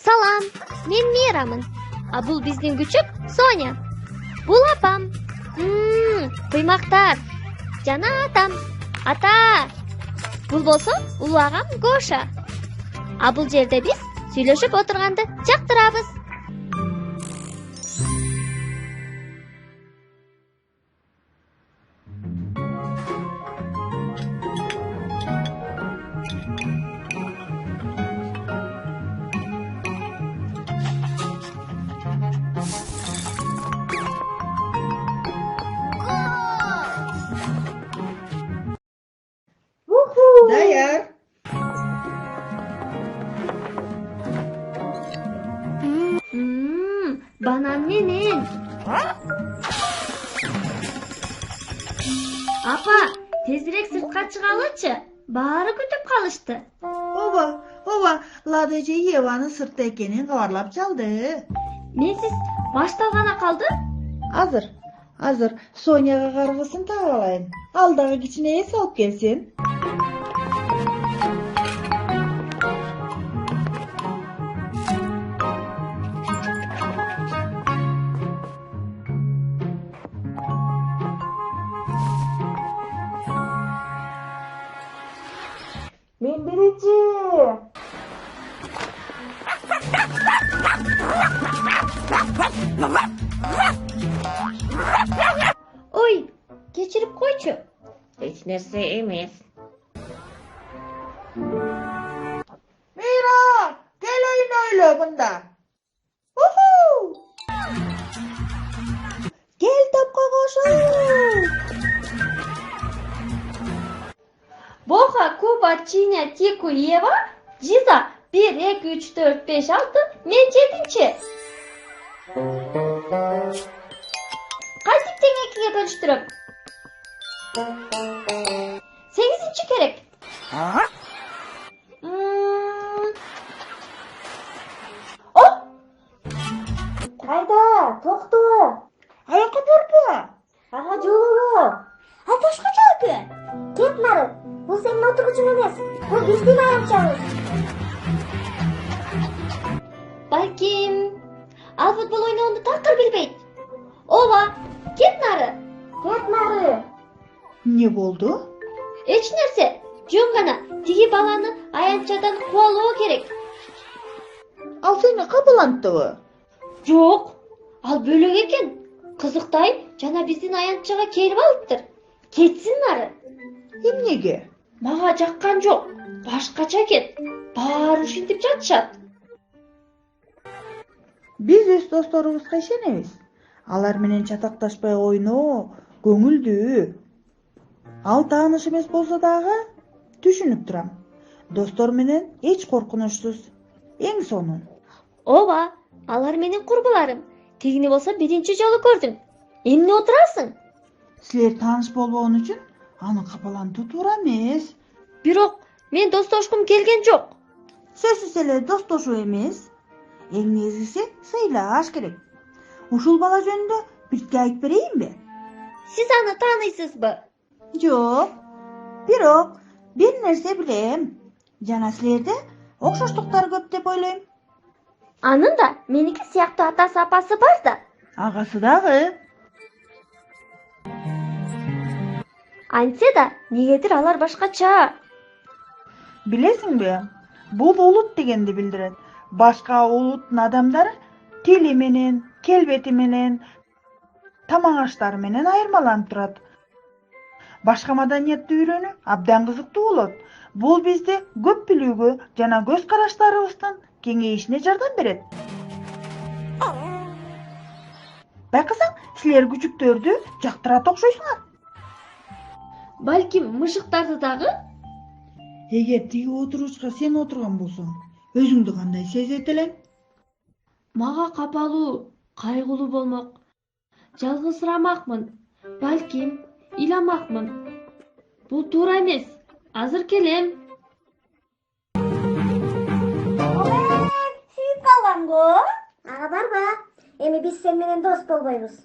Salam, men Miramın. Bul bizning küçük Sonya. Bul apam. Kuymaktar. Jana atam. Ata. Bul bolso ulu agam Goşa. Bul jerde biz сүйлөшүп отурганды жактырабыз. Dayar. Banan menен. Apa, tezirek sırtqa çıgalıçı. Baары күтүп калышты. Ова, Ладыжы Еваны сыртта экенин кабарлап чалды. Менсиз башталгана калды. Азыр Соняга каргысын тагып алайын. Алдагы кичинеге салып келсин. Мен биринчи. Oy, geçirip koyçu. Hiç nerse emez. Mira, geleyin öyle bunda. Uhu! Gel topqa koşun. Boha, Kuba, Çiğne, Tiku, Eva, Ciza 1, 2, 3, 4, 5, 6, men 7. Qaytip teң 2'ye bölüştürüp. 8. kerek. Oh! Kayda, to'xta. Ayaqa borma. Aha jolulu. Ha toshqa jo'pi. Ket nari. Bu senin oturgucun emas. Bu bizning ayamchamiz. Balkim al futbol oynauunu takır bilbeyt. Ova, ket nari. Ket nari. Ne boldu? Eç nerse, jön gana tigi balаны аянтчадан кубалоо керек. Al seni kapılanttı. Жоқ, ал бөлөк экен. Кызыктай жана биздин аянтчага келип алыптыр. Кетсин нары. Emnege? Мага жаккан жок. Башкача кет. Баары ушинтип жатышат. Biz өз досторубузга ишенебиз. Алар менен чатакташпай ойноо көңүлдүү. Ал тааныш эмес болсо дагы түшүнүп турам. Достор менен эч коркунучсуз. Эң сонун. Ооба, алар менин курбуларым. Тигини болсо биринчи жолу көрдүм. Эмне отурасың? Силер тааныш болбогон үчүн аны капалантуу туура эмес. Бирок мен достошкум келген жок. Сөзсүз эле достошуу эмес. Эң негизгиси сыйлаш керек. Ушул бала жөнүндө бирге айтып берейинби? Сиз аны тааныйсызбы? Жок. Бирок бир нерсе билем. Жана силерде окшоштуктар көп деп ойлойм. Анын да меники сыяктуу атасы апасы бар да. Агасы дагы. Антсе да негедир алар башкача. Билесиңби? Бул улут дегенди билдирет. Башка улуттун адамдары тили менен, келбети менен, тамак аштары менен айырмаланып турат. Башка маданиятты үйрөнүү абдан кызыктуу болот. Бул бизди көп билүүгө жана көз караштарыбыздын кеңейишине жардам берет. Байкасаң, силер күчүктөрдү жактырат окшойсуңар. Балким мышыктарды дагы? Эгер тиги отуручка сен отурган болсоң, өзүңдү кандай сезет элең? Мага капалуу, кайгылуу болмок. Жалгызырамакмын. Балким ыйламакмын. Бул туура эмес. Азыр келем. Сүйүп калгам го. Ага барба. Эми биз сен менен дос болбойбуз.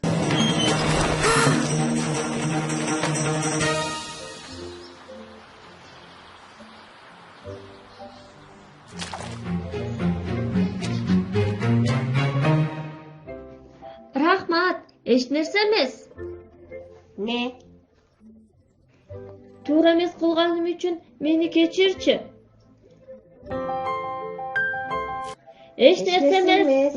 Эч нерсе эмес. Ne? Туура эмес кылганым үчүн мени кечирчи. Эч нерсе эмес.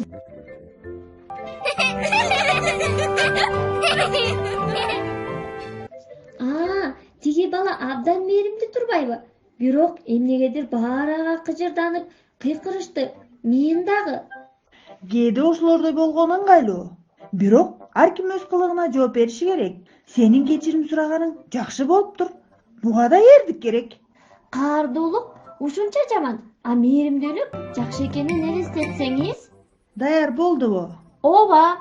Тиги бала абдан мээримдүү турбайбы? Бирок эмнегедир баары ага кыжырданып, кыйкырышты. Мен дагы. Кээде ошолордой болгону ыңгайлуу. Бирок ар ким өз кылыгына жооп бериши керек. Сенин кечирим сураганың жакшы болуптур. Буга да эрдик керек. Каардуулук ушунча жаман, а мээримдүүлүк жакшы экенин элестетсеңиз. Даяр болдубу? Ооба,